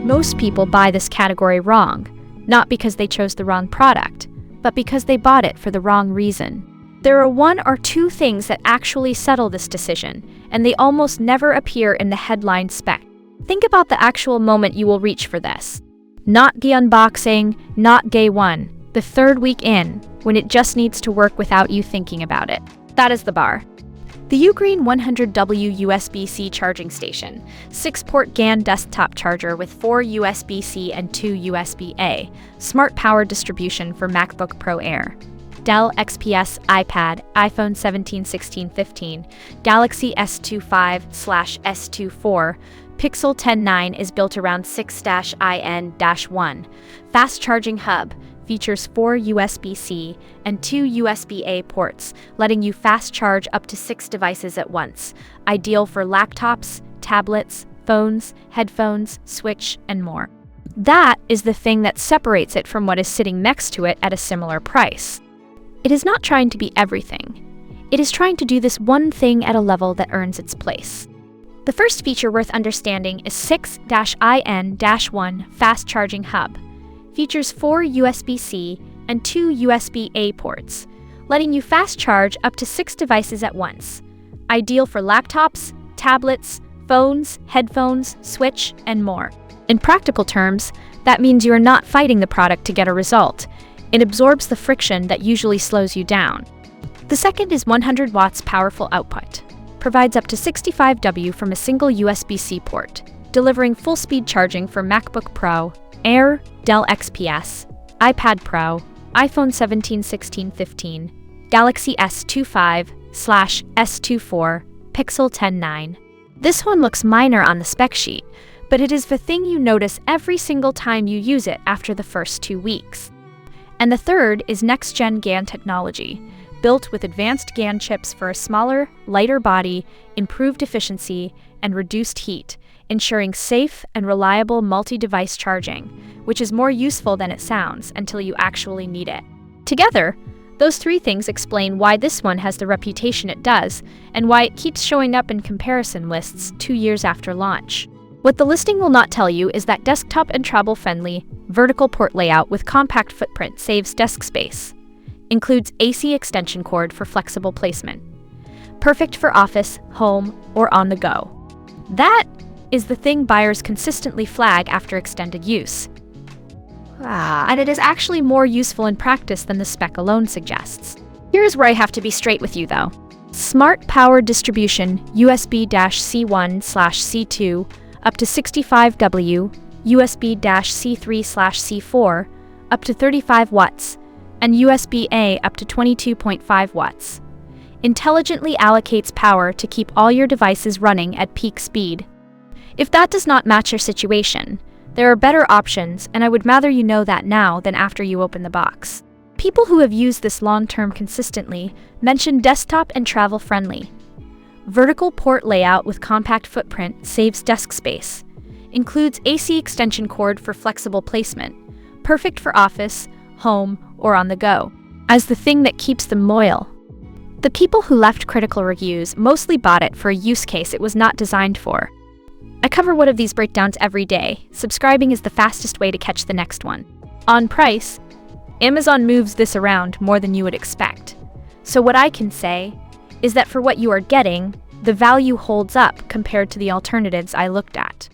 Most people buy this category wrong, not because they chose the wrong product, but because they bought it for the wrong reason. There are one or two things that actually settle this decision, and they almost never appear in the headline spec. Think about the actual moment you will reach for this. Not GE unboxing, not Day 1, the third week in, when it just needs to work without you thinking about it. That is the bar. The UGREEN 100W USB-C charging station, 6-port GaN desktop charger with 4 USB-C and 2 USB-A, smart power distribution for MacBook Pro Air, Dell XPS, iPad, iPhone 17, 16, 15, Galaxy S25/S24, Pixel 10.9 is built around 6-IN-1, fast charging hub, features 4 USB-C and 2 USB-A ports, letting you fast charge up to 6 devices at once, ideal for laptops, tablets, phones, headphones, Switch, and more. That is the thing that separates it from what is sitting next to it at a similar price. It is not trying to be everything. It is trying to do this one thing at a level that earns its place. The first feature worth understanding is 6-IN-1 fast charging hub. Features 4 USB-C and 2 USB-A ports, letting you fast charge up to 6 devices at once. Ideal for laptops, tablets, phones, headphones, Switch, and more. In practical terms, that means you are not fighting the product to get a result. It absorbs the friction that usually slows you down. The second is 100 watts powerful output. Provides up to 65W from a single USB-C port, delivering full-speed charging for MacBook Pro, Air, Dell XPS, iPad Pro, iPhone 17, 16, 15, Galaxy S25/S24, Pixel 10.9. This one looks minor on the spec sheet, but it is the thing you notice every single time you use it after the first 2 weeks. And the third is next-gen GaN Technology, built with advanced GaN chips for a smaller, lighter body, improved efficiency, and reduced heat, ensuring safe and reliable multi-device charging, which is more useful than it sounds until you actually need it. Together, those 3 things explain why this one has the reputation it does, and why it keeps showing up in comparison lists 2 years after launch. What the listing will not tell you is that desktop and travel-friendly, vertical port layout with compact footprint saves desk space. Includes AC extension cord for flexible placement. Perfect for office, home, or on the go. That is the thing buyers consistently flag after extended use. And it is actually more useful in practice than the spec alone suggests. Here's where I have to be straight with you though. Smart power distribution USB-C1/C2 up to 65W, USB-C3/C4 up to 35 watts, and USB-A up to 22.5 watts. Intelligently allocates power to keep all your devices running at peak speed. If that does not match your situation, there are better options, and I would rather you know that now than after you open the box. People who have used this long-term consistently mention desktop and travel-friendly. Vertical port layout with compact footprint saves desk space. Includes AC extension cord for flexible placement. Perfect for office, home, or on the go. As the thing that keeps them loyal. The people who left critical reviews mostly bought it for a use case it was not designed for. I cover one of these breakdowns every day. Subscribing is the fastest way to catch the next one. On price, Amazon moves this around more than you would expect. So what I can say is that for what you are getting, the value holds up compared to the alternatives I looked at.